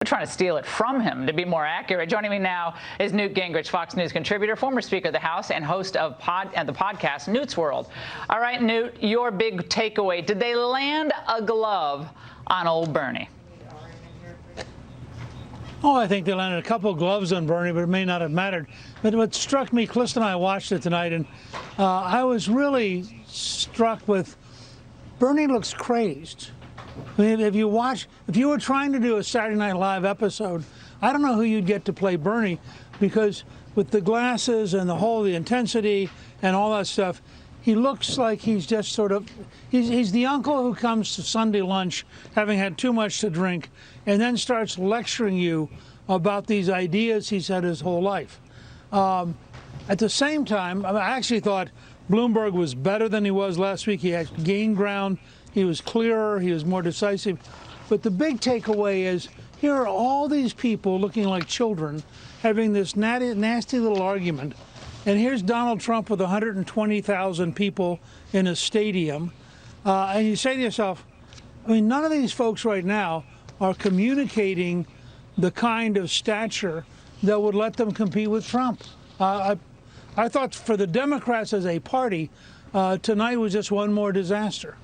We're trying to steal it from him, to be more accurate. Joining me now is Newt Gingrich, Fox News contributor, former Speaker of the House, and host of the podcast Newt's World. All right, Newt, your big takeaway. Did they land a glove on old Bernie? Oh, I think they landed a couple of gloves on Bernie, but it may not have mattered. But what struck me, Clifton and I watched it tonight, and I was really struck with Bernie looks crazed. I mean, if you were trying to do a Saturday Night Live episode, I don't know who you'd get to play Bernie, because with the glasses and the intensity and all that stuff, he looks like he's just sort of, he's the uncle who comes to Sunday lunch having had too much to drink and then starts lecturing you about these ideas he's had his whole life. At the same time, I actually thought Bloomberg was better than he was last week. He had gained ground. He was clearer. He was more decisive. But the big takeaway is here are all these people looking like children having this nasty little argument. And here's Donald Trump with 120,000 people in a stadium. And you say to yourself, I mean, none of these folks right now are communicating the kind of stature that would let them compete with Trump. I thought for the Democrats as a party, tonight was just one more disaster.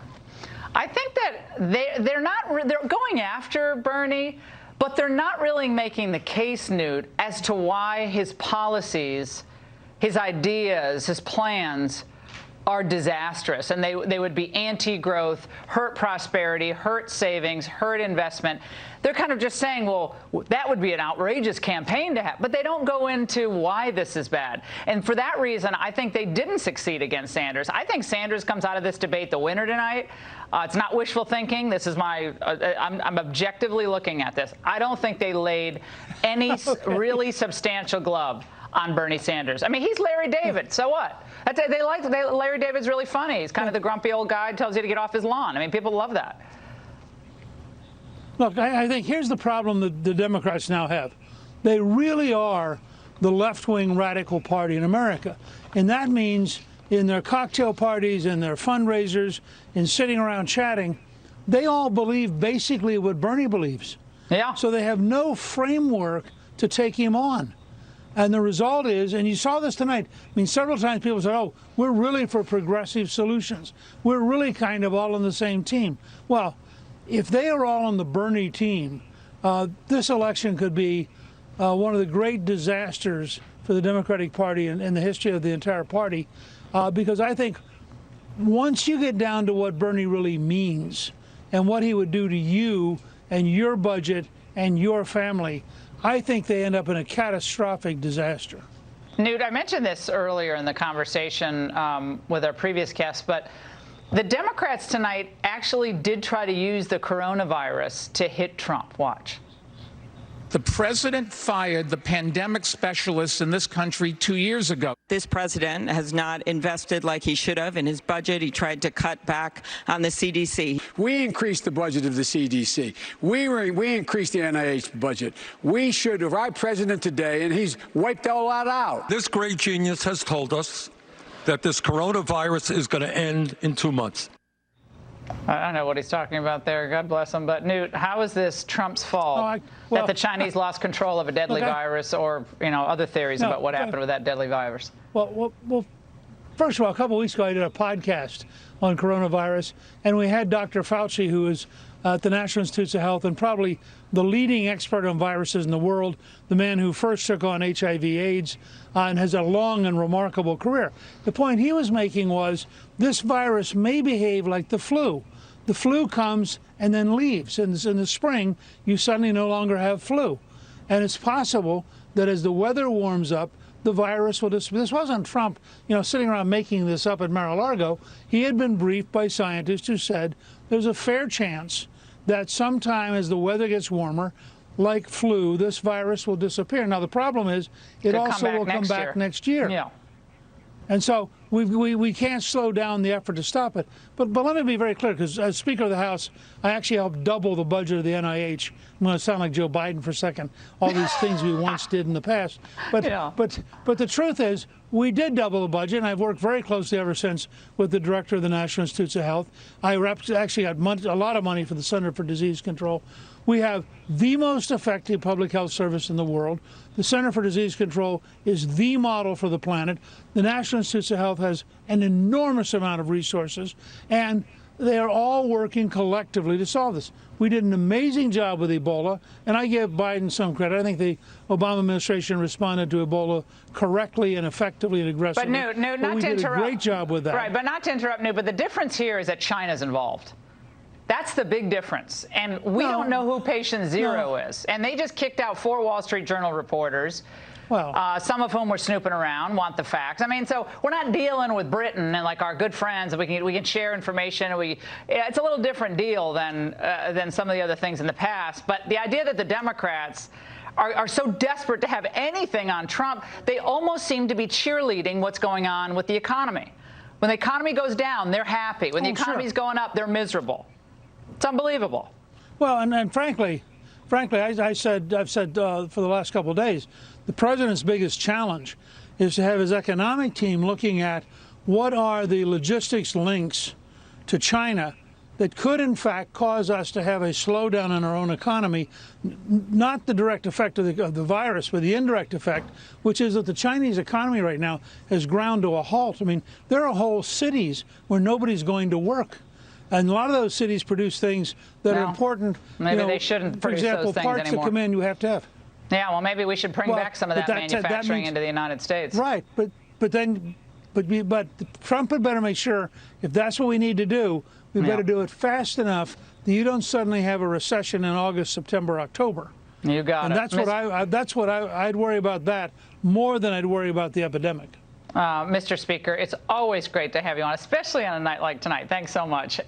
I think that they're going after Bernie, but they're not really making the case, Newt, as to why his policies, his ideas, his plans are disastrous. And they would be anti-growth, hurt prosperity, hurt savings, hurt investment. They're kind of just saying, well, that would be an outrageous campaign to have. But they don't go into why this is bad. And for that reason, I think they didn't succeed against Sanders. I think Sanders comes out of this debate the winner tonight. It's not wishful thinking. This is I'm objectively looking at this. I don't think they laid any really substantial glove on Bernie Sanders. I mean, he's Larry David. So what? Larry David's really funny. He's kind of the grumpy old guy who tells you to get off his lawn. I mean, people love that. Look, I think here's the problem that the Democrats now have. They really are the left-wing radical party in America. And that means in their cocktail parties, in their fundraisers, in sitting around chatting, they all believe basically what Bernie believes. Yeah. So they have no framework to take him on. And the result is, and you saw this tonight, I mean, several times people said, oh, we're really for progressive solutions. We're really kind of all on the same team. Well, if they are all on the Bernie team, this election could be one of the great disasters for the Democratic Party in the history of the entire party, because I think once you get down to what Bernie really means and what he would do to you and your budget and your family, I think they end up in a catastrophic disaster. Newt, I mentioned this earlier in the conversation with our previous guest, but the Democrats tonight actually did try to use the coronavirus to hit Trump. Watch. The president fired the pandemic specialists in this country 2 years ago. This president has not invested like he should have in his budget. He tried to cut back on the CDC. We increased the budget of the CDC. We increased the NIH budget. We should have our president today, and he's wiped all that out. This great genius has told us that this coronavirus is going to end in 2 months. I don't know what he's talking about there. God bless him. But, Newt, how is this Trump's fault that the Chinese lost control of a deadly virus, or, other theories about what happened with that deadly virus? Well, first of all, a couple of weeks ago, I did a podcast on coronavirus, and we had Dr. Fauci, who is at the National Institutes of Health and probably the leading expert on viruses in the world, the man who first took on HIV/AIDS and has a long and remarkable career. The point he was making was this virus may behave like the flu. The flu comes and then leaves. In the spring, you suddenly no longer have flu. And it's possible that as the weather warms up, the virus will disappear. This wasn't Trump, sitting around making this up at Mar-a-Lago. He had been briefed by scientists who said there's a fair chance that sometime as the weather gets warmer, like flu, this virus will disappear. Now, the problem is it also will come back next year. Yeah. And so we can't slow down the effort to stop it. But let me be very clear, because as Speaker of the House, I actually helped double the budget of the NIH. I'm going to sound like Joe Biden for a second, all these things we once did in the past. But the truth is, we did double the budget, and I've worked very closely ever since with the director of the National Institutes of Health. I actually got a lot of money for the Center for Disease Control. We have the most effective public health service in the world. The Center for Disease Control is the model for the planet. The National Institutes of Health has an enormous amount of resources, and they are all working collectively to solve this. We did an amazing job with Ebola, and I give Biden some credit. I think the Obama administration responded to Ebola correctly and effectively and aggressively. But Newt, not we to did interrupt. a great job with that. Right, but not to interrupt, Newt, but the difference here is that China's involved. That's the big difference. And we don't know who patient zero is. And they just kicked out 4 Wall Street Journal reporters. Well, some of whom were snooping around, want the facts. I mean, so we're not dealing with Britain and like our good friends, and we can share information. And it's a little different deal than some of the other things in the past. But the idea that the Democrats are so desperate to have anything on Trump, they almost seem to be cheerleading what's going on with the economy. When the economy goes down, they're happy. When the economy's going up, they're miserable. It's unbelievable. Well, and frankly, I've said for the last couple of days, the president's biggest challenge is to have his economic team looking at what are the logistics links to China that could, in fact, cause us to have a slowdown in our own economy, not the direct effect of the virus, but the indirect effect, which is that the Chinese economy right now has ground to a halt. I mean, there are whole cities where nobody's going to work. And a lot of those cities produce things that are important. Maybe they shouldn't produce those things anymore. For example, parts that come in, you have to have. Yeah, well, maybe we should bring back some of that manufacturing into the United States. Right, but Trump had better make sure if that's what we need to do, we better do it fast enough that you don't suddenly have a recession in August, September, October. You got it. And that's what I'd worry about that more than I'd worry about the epidemic. Mr. Speaker, it's always great to have you on, especially on a night like tonight. Thanks so much.